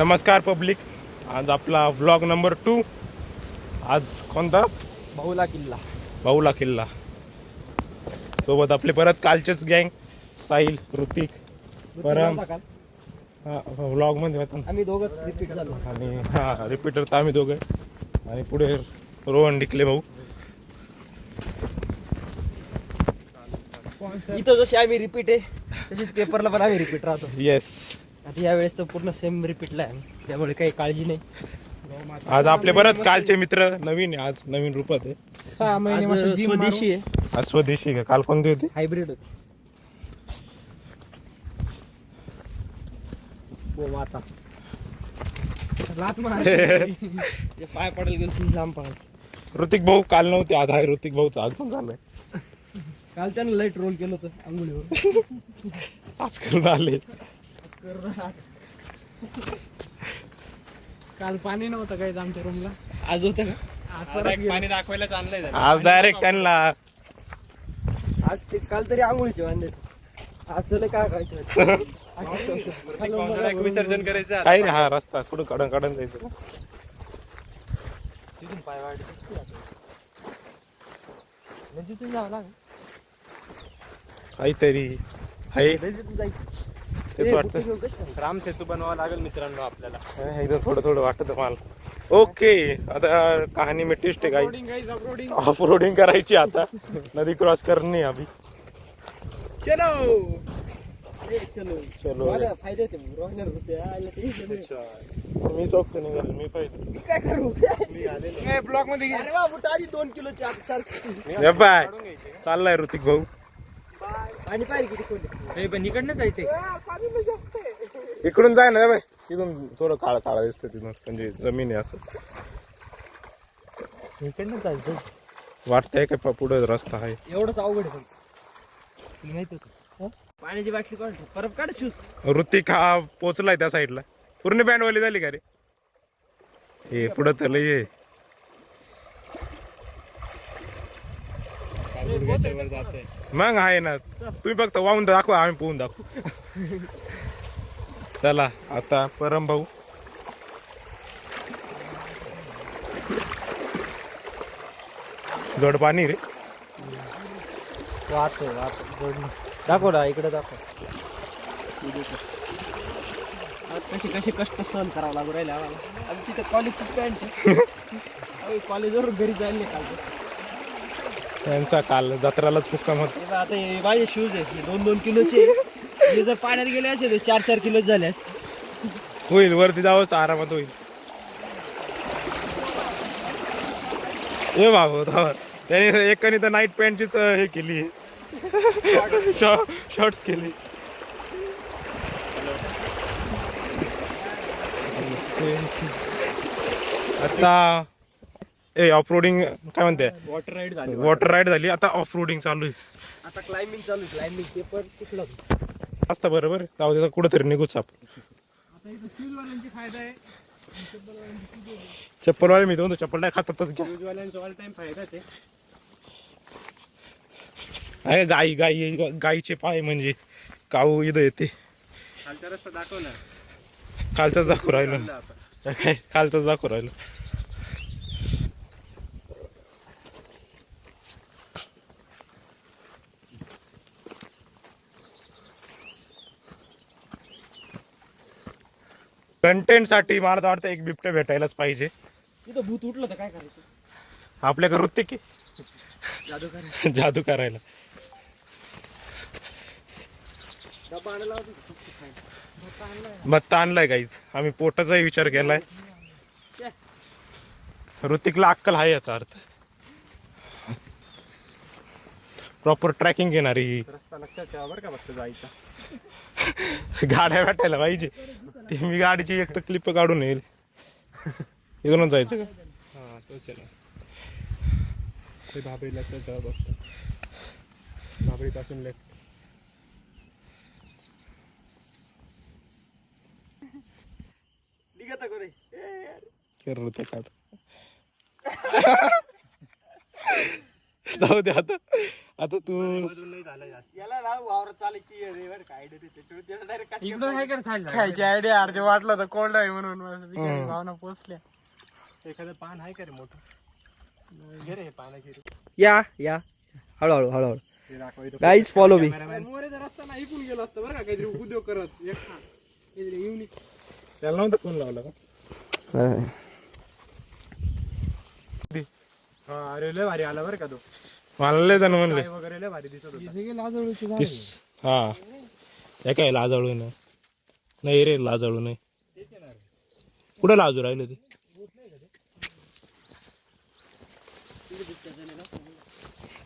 नमस्कार पब्लिक. आज आपला व्लॉग नंबर 2. आज कोणता? बाहुला किल्ला. सोबत आपले परत कालचेच गँग, साहिल, ऋतिक, परम. व्लॉग मध्ये होता आम्ही दोघंच रिपीट झालो. आणि रिपीटर तर आम्ही दोघं. आणि पुढे रोहन डिकले भाऊ. इथं जशी आम्ही रिपीट आहे तशीच पेपरला पण आम्ही रिपीट राहतो. येस. आता यावेळेस तर पूर्ण सेम रिपीटला आहे, त्यामुळे काही काळजी नाही. आज आपले परत कालचे मित्र नवीन आहे. आज नवीन रूपात आहे. 6 महिने स्वदेशी आहे. आज स्वदेशी का? काल कोणती होती? हायब्रिड होती. माता पाय पडेल गेलो लांब पाहायचं. ऋतिक भाऊ काल नव्हते, आज आहे ऋतिक भाऊचं आगमन झालंय. काल त्यानं लाईट रोल केलं होतं आंघोळीवर. आज करून आले. काल पाणी नव्हतं काही आमच्या रूमला. आज होतं का? पाणी दाखवायलाच आणलंय. आज डायरेक्ट त्यांना आज ते काल तरी आंघोळीचे वांदे, आज तुला काय करायचं? विसर्जन करायचं. काही नाही. हा रस्ता कुठं काढून जायचं का? तिथून पाय वाढ नदीतून जावं लागेल. काहीतरी आहे नदीतून जायचं. तेच वाटतं. राम सेतू बनवावा लागेल मित्रांनो आपल्याला. एकदम थोडं वाटत मला. ओके, आता कहाणी में ट्विस्ट है गाइस. ऑफ रोडिंग करायची आता. नदी क्रॉस करनी है अभी. चलो फायदे मी सॉक्स निघाल. मी पाहिजे काय करू? ब्लॉक मध्ये अरे वा, बुट आली 2 किलोची. हे बाय चाललाय ऋतिक भाऊ. आणि पाहिजे किती कोणी पण इकडनं जायचंय. इकडून जाय ना बाय. इथून थोडं काळा दिसतं तिथून, म्हणजे जमीन आहे असं इकडनं जायचं. वाटतंय काय पुढे रस्ता आहे. एवढंच अवघड आहे. तुला माहिती होतं पाण्याची बाटली काढ, परत काढ शूज. ऋतिक हा पोचलाय त्या साईडला. पूर्ण बँडवाली झाली का रे? हे पुढं तर लय आहे. मग आहे ना, तुम्ही फक्त वाहून दाखवा, आम्ही पोहून दाखवू. चला आता परम भाऊ. जड पाणी रे. वाहतो दाखव ना, इकडे दाखव. कसे कष्ट सहन करावं लागू राहिले आम्हाला. आम्ही तिथे कॉलेजची पॅन्ट कॉलेजवरून घरी जायला काल. त्यांचा काल जत्रालाच मुक्काम होता. आता हे माझे शूज आहे 2-2 किलोचे. हे जर पाण्यात गेले असेल 4-4 किलो झाले असते. होईल, वरती जावं तर आरामात होईल. हे बाबू त्याने एकाने तर नाईट पॅन्टचीच हे केली, शॉर्ट्स केली. आता ऑफ रोडिंग काय म्हणते, वॉटर राईड झाली. आता ऑफ रोडिंग चालू आहे. आता क्लाइम्बिंग चालू आहे. क्लाइम्बिंग ते पण कुठलं असतं बरोबर. जाऊ दे, कुठंतरी निघूच आपण. फायदा आहे. चप्पलवाले मी दोन चप्पल नाही खातातच घ्या. ऑल टाइम फायदाच आहे. गाईचे पाय म्हणजे काऊ इथं येते. खालचा रस्ता दाखव ना. कालचाच दाखवू राहिलो. काय कालचाच दाखवू राहिलो. कंटेंट साठी मला तर वाटतं एक बिबट्या भेटायलाच पाहिजे. तिथं भूत उठलं तर काय करायचं? आपल्याकडे ऋतिक जादू करायला. भत्ता आणलाय गाईज. आम्ही पोटाचाही विचार केलाय. ऋतिकला अक्कल आहे याचा अर्थ. प्रॉपर ट्रॅकिंग घेणारी. रस्ता लक्षात ठेवा बरं का फक्त जायचा. गाड्या भेटायला पाहिजे. ते मी गाडीची एक तर क्लिप काढून येईल. इथूनच जायचं का? हा तोच आहे ना. ते भाबरीला बघतो. भाबरी पासून लेफ्ट. निघता करे ते काढ. जाऊ दे आता. आता तू याला ना वावरात चालायची रे बरं काय त्याला डायरेक्ट इकडं आहे का खायची आयडिया अर्धे वाटलं तर कोल्ड आहे म्हणून बिचारी भावना पोचल्या. एखादं पान आहे का रे मोठं? घे रे हे पानं घे रे. या हळूहळू हळूहळू हे दाखव इथं. गाईज फॉलो मी मोरेचा रस्ता नाही इकून गेलो असतं बरं का काहीतरी उद्योग करत एकटा काहीतरी युनिक. त्याला नव्हतं कोण लावलं का? हा अरे लय भारी आला बरं का तो. मला लय जण म्हणले काय वगैरे लय भारी दिसत होता. सगळे लाजवळीचे झाले. तीस हा हे काय लाजाळू नाही रे लाजाळू नाही. कुठं लाजू राहिले ते?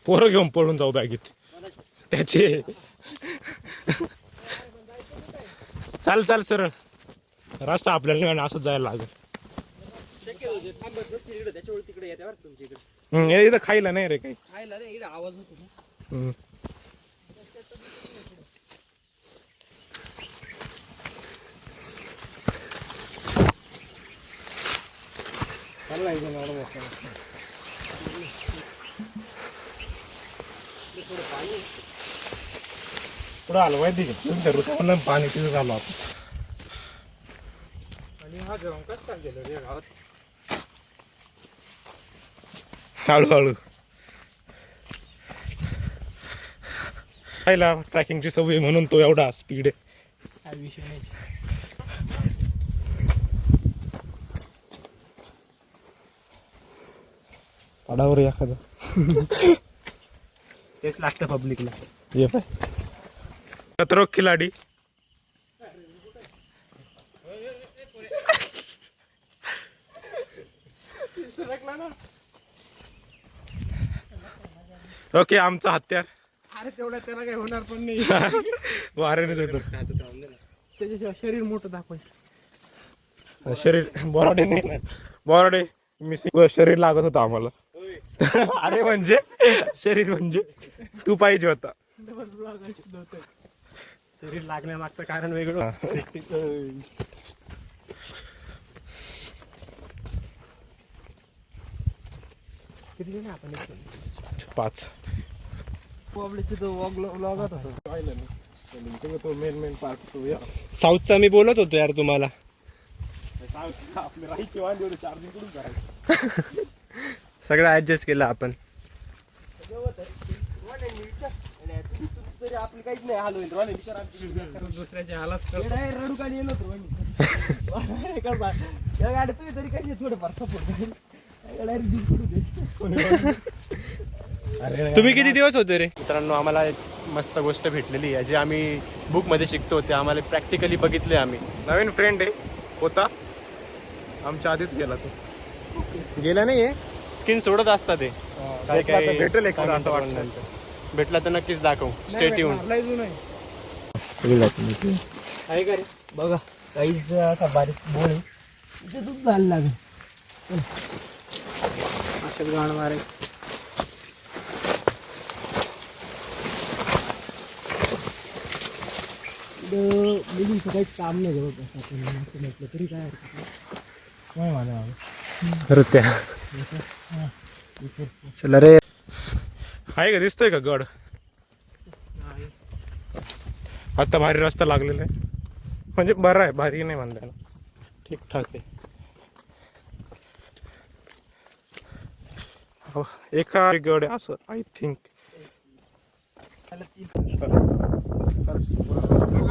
पोरं घेऊन पडून जाऊ बॅगेत त्याचे. चाल चाल सरळ रस्ता आपल्याला नाही असं जायला लागेल. त्याच्यावर तिकडे येते बरं तुमच्या इकडे हे इथं खायला नाही रे काही. खायला रे इकडे आवाज होतो ना. हम्म. पुढं आलो माहिती का ऋतू पाणी तिथं झालं आपण. आणि हा गरम कसं काय गेलं रे गावात? हळूहळू खायला ट्रॅकिंगची सवय म्हणून तो एवढा स्पीड आहे. काय विषय नाही. पाडावर एखादं तेच लागतं पब्लिकला. ये पाय खतरों खिलाडी. ओके आमचं हत्यार अरे तेवढं त्याला काही होणार पण नाही. वाऱ्याने देतो त्याच्याशिवाय शरीर मोठं दाखवायचं. शरीर बोराडे नाही बोराडे मिसिंग शरीर लागत होतं आम्हाला. अरे म्हणजे शरीर म्हणजे तू पाहिजे होता. डबल ब्लॉग शुद्ध होतंय. शरीर लागण्यामागचं कारण वेगळं. किती जण आपण 5 पब्लिकचे तो व्लॉगात होतो. तो मेन पार्ट तो या साऊथचा मी बोलत होतो यार तुम्हाला. आपले राहायची वांडी चार्जिंग करून करायचं. सगळं ऍडजस्ट केलं आपण. आपली काहीच नाही हाल होईल. दुसऱ्याच्या हालात रडू काढी येलो होतो गाडी तुम्ही तरी काही थोडंफार सपोर्ट तुम्ही किती दिवस होते रे? मित्रांनो आम्हाला एक मस्त गोष्ट भेटलेली आहे जी आम्ही बुक मध्ये शिकतो ते आम्हाला प्रॅक्टिकली बघितले आम्ही. नवीन फ्रेंड आहे होता आमच्या आधीच गेला तो. गेला नाहीये स्किन सोडत असतात ते काय काय भेटेल एक comment असं वाटतं. नंतर. भेटला तर नक्कीच दाखवू. Stay tune. आहे का रे बघा काहीच असा बारीक बोल आहे इथे दूध झालं लागेल. अशाच गाण मारे. बिल्डिंगचं काहीच काम नाही जवळपास आपण असं म्हटलं तरी काय हरकत नाही मला. चला रे. आहे का दिसतोय का गड? आता भारी रस्ता लागलेला आहे म्हणजे बरा आहे भारी नाही म्हणता ठीकठाक आहे. हो, एका गड आहे असं आय थिंक.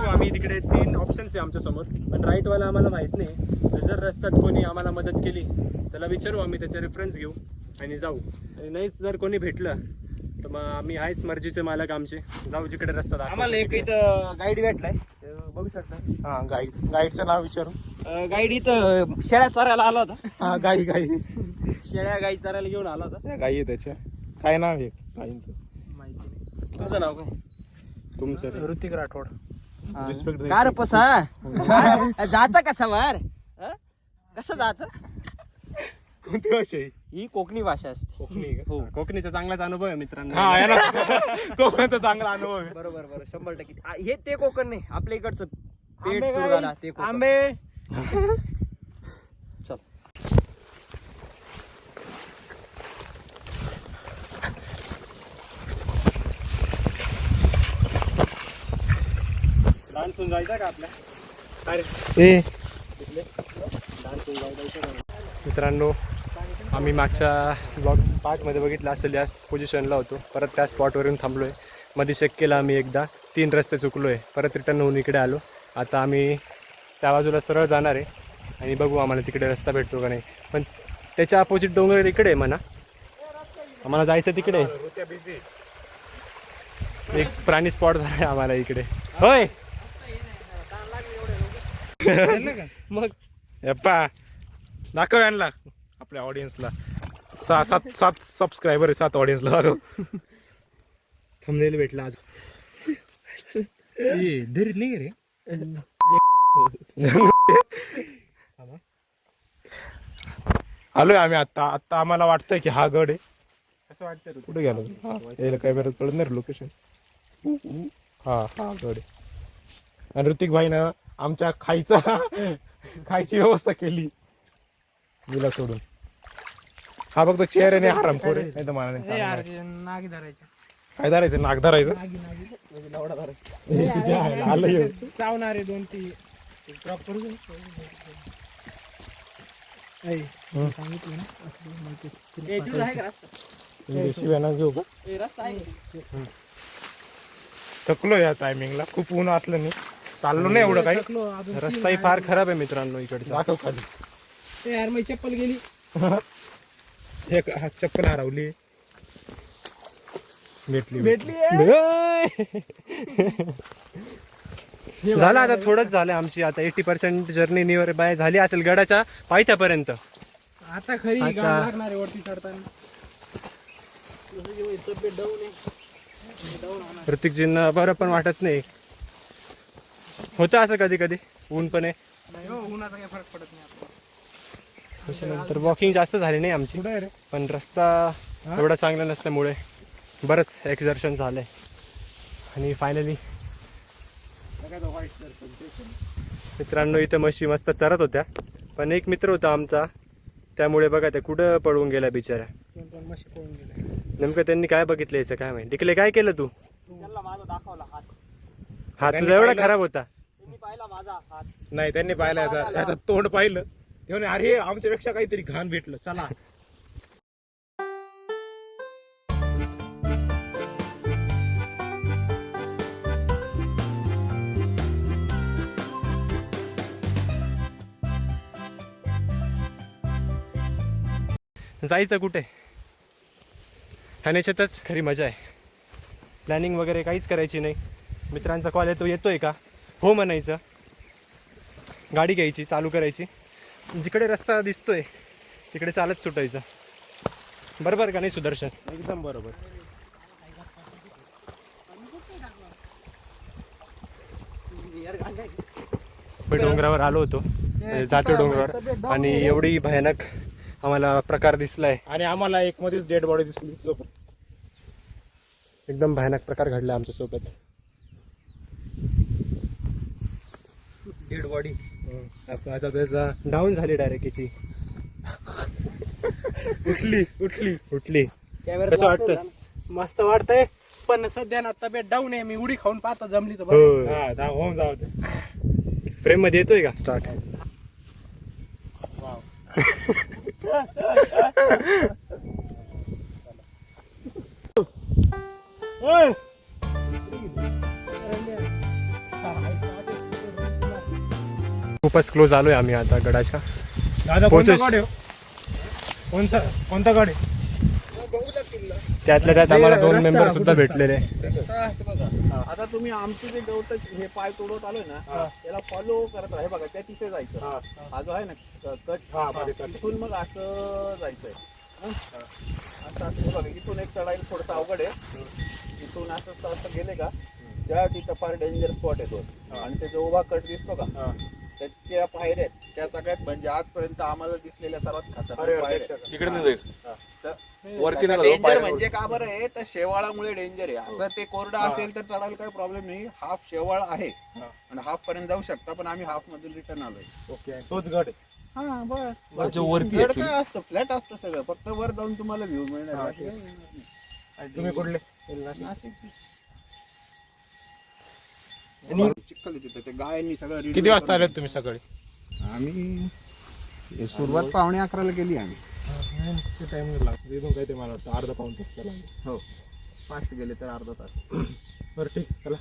आम्ही तिकडे 3 ऑप्शन्स आहे आमच्या समोर पण राईट वाला आम्हाला माहित नाही. जर रस्त्यात कोणी आम्हाला मदत केली त्याला विचारू आम्ही त्याचे रेफरन्स घेऊ आणि जाऊ. आणि नाहीच जर कोणी भेटलं तर मग आम्ही आहेच मर्जीचे मालक आमचे जाऊ जिकडे रस्ता दाखवतो. आम्हाला एक इथं गाईड भेटलाय बघू शकता. हा गाईडचं नाव विचारू. गाईड इथं शेळ्या चरायला आला होता. हा गाई शेळ्या गाई चरायला घेऊन आला होता. गाई आहे त्याच्या. काय नाव आहे गाईंचं? माहिती नाही. तुझं नाव काय? तुमचं ऋतिक राठोड. रिस्पेक्ट कार पसा जाता कसा वार कसं जात? कोणती भाषा आहे? ही कोकणी भाषा असते. कोकणी हो कोकणीचा चांगलाच अनुभव आहे मित्रांनो. हा याला कोकणाचा चांगला अनुभव आहे. बरोबर 100%. हे ते कोकण नाही आपल्या इकडचं पेट सुरगाला ते कोकण. आंबे चल डान्सून जायचा का आपल्या ए मित्रांनो, आम्ही मागच्या ब्लॉग पार्टमध्ये बघितलं असेल याच पोझिशनला होतो. परत त्या स्पॉटवरून थांबलो आहे. मध्ये चेक केला आम्ही एकदा, 3 रस्ते चुकलो आहे. परत रिटर्न होऊन इकडे आलो. आता आम्ही त्या बाजूला सरळ जाणार आहे आणि बघू आम्हाला तिकडे रस्ता भेटतो का नाही. पण त्याच्या अपोजिट डोंगर इकडे आहे म्हणा, आम्हाला जायचं तिकडे. एक प्राणी स्पॉट झाला आम्हाला इकडे. होय मग यप्पा दाखव यांना आपल्या ऑडियन्सला. 7 सबस्क्रायबर आहे, 7 ऑडियन्सला दाखव. थंबनेल भेटला आज. धरीत नाही रे. आलोय आम्ही आता. आम्हाला वाटतंय की हा गड आहे. कसं वाटतं कुठे गेलो याला कॅमेऱ्यात कळत नाही लोकेशन. हा गड आहे. आणि ऋतिक भाईनं आमच्या खायची व्यवस्था केली गेला सोडून. हा फक्त चेहऱ्याने आराम थोडे, नाही तर मला नाही चालणार. नागी धरायचं काय धरायचं? नाक धरायचं. आलं हे. चावणारे 2-3 प्रॉपर सांगितलं ना. शिव्याना घेऊ का? थकलो या टायमिंगला. खूप ऊन असलं नाही, चाललो नाही एवढं काही. अजून रस्ताही फार खराब आहे मित्रांनो इकडचा. दाखव खाली. ते यार माझी चप्पल गेली. एक चप्पल हरवली. भेटली. झालं आता, थोडंच झालं आमची. आता 80% जर्नी निवर बाय झाली असेल गडाच्या पायथ्यापर्यंत. आता खरी आता- गाड लागणार आहे वरती चढताना. तब्येत डाऊन आहे. प्रत्येकजींना बरं पण वाटत नाही. होतं असं कधी कधी, ऊन पण आहे. नाही हो, उन्हाचा काही फरक पडत नाही आपल्याला. त्याच्यानंतर वॉकिंग जास्त झाली नाही आमची, पण रस्ता एवढा चांगला नसल्यामुळे बरंच एक्झर्शन झालंय. आणि फायनली मित्रांनो, इथं म्हशी मस्त चरत होत्या. पण एक मित्र होता आमचा, त्यामुळे बघा त्या कुठं पळवून गेला बिचारा. 2 म्हशी पळून गेल्या. नेमकं त्यांनी काय बघितलं याचं काय माहिती. टिकले काय केलं तू? त्यांना माझा दाखवला हात. हात तुझा एवढा खराब होता. त्यांनी पाहिला माझा हात. नाही, त्यांनी पाहिलं याचं तोंड पाहिलं. ते म्हणे अरे आमच्यापेक्षा काहीतरी घाण भेटलं, चला. जायचं कुठे? ठाण्याच्यातच खरी मजा आहे. प्लॅनिंग वगैरे काहीच करायची नाही. मित्रांचा कॉल येतोय का? हो म्हणायचं. गाडी घ्यायची, चालू करायची. जिकडे रस्ता दिसतोय तिकडे चालत सुटायचं. बरोबर का नाही सुदर्शन? एकदम बरोबर. डोंगरावर आलो होतो, जातो डोंगरावर, आणि एवढी भयानक आम्हाला प्रकार दिसलाय. आणि आम्हाला एक मध्येच डेड बॉडी दिसली. एकदम भयानक प्रकार घडला आमच्या सोबत. डेड बॉडी त्याचा डाऊन झाली डायरेक्ट याची. उठली. कसं वाटतं? मस्त वाटतंय, पण सध्या ना तब्येत डाऊन आहे. मी उडी खाऊन पाहतो, जमली तर बरं. हो, होऊन जाऊ दे. फ्रेम मध्ये येतोय का स्टार्ट? खूपच क्लोज आलोय आम्ही आता गडाच्या. दादा कोणता गाडी? कोणता गाडी? त्यातल्या त्यात आम्हाला 2 मेंबर सुद्धा भेटलेले. आता तुम्ही आमचे जे गवत हे पाय तोडत आलोय ना, त्याला फॉलो करत राहा. हे बघा त्या तिथे जायचं. हा जो आहे ना कट, तिथून मग असं जायचंय. असं असं बघा, इथून एक चढायला थोडंसं अवघड आहे. इथून असं असं गेले का, त्या तिथं फार डेंजर स्पॉट आहे तो. आणि त्याचा उभा कट दिसतो का, त्याच्या पायऱ्या आहेत त्या सगळ्यात म्हणजे आजपर्यंत आम्हाला दिसलेल्या सर्वात खतरनाक पायऱ्या. तिकडे नाही जायचं. वरती डेंजर म्हणजे का बरं आहे, तर शेवाळामुळे डेंजर आहे. असं ते कोरडा असेल तर चढायला काही प्रॉब्लेम नाही. हाफ शेवाळ आहे आणि हाफ पर्यंत जाऊ शकता, पण आम्ही हाफ मधून रिटर्न आलोय. ओके, तोच गड आहे. हा बस. वरती गड काय असतं, फ्लॅट असतं सगळं, फक्त वर जाऊन तुम्हाला व्ह्यू मिळणार. तुम्ही कुठले? नाशिक. चिखल तिथे ते गायांनी सगळं किती वाजता आलेत तुम्ही सकाळी? आम्ही सुरुवात 11:45 केली आम्ही. ते टाइम लागतो इथून काय ते मला वाटतं अर्धा पाऊण तास लागेल. हो फास्ट गेले तर अर्धा तास. बरं ठीक चला.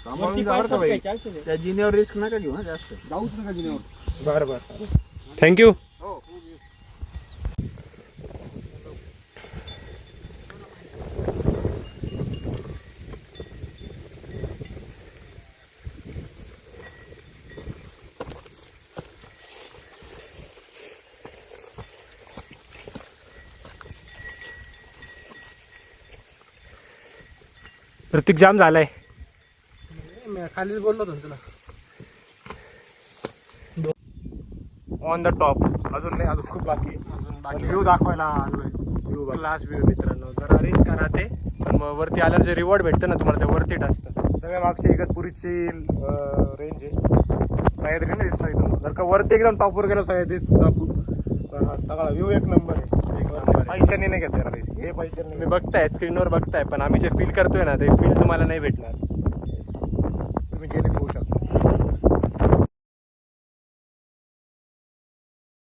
सांभाळून जा बरं का बाई. त्या जिन्यावर रिस्क नका घेऊ हा जास्त. जाऊच नका जिन्यावर. बरं बरं. थँक्यू. हो. ऋतिक जाम झालाय. खाली बोललो होतो ना तुला. ऑन द टॉप अजून नाही, अजून खूप बाकी आहे. अजून बाकी व्ह्यू दाखवायला आलोय. व्ह्यू बघा. क्लास व्ह्यू मित्रांनो. जरा रिस्क राहते पण मग वरती आल्यावर जे रिवॉर्ड भेटतं ना तुम्हाला ते वरतीट असतं. सगळ्या मागच्या इगतपुरीची रेंज आहे. सह्याद्री नाही दिसणार इथून. जर का वरती एकदम टॉपवर गेलं सह्याद्री दाखवू सगळा व्ह्यू एक नंबर आहे. पैशाने नाही घेता येणार हे पैशाने नाही. तुम्ही बघताय स्क्रीनवर बघताय पण आम्ही जे फील करतोय ना ते फील तुम्हाला नाही भेटणार. तुम्ही गेले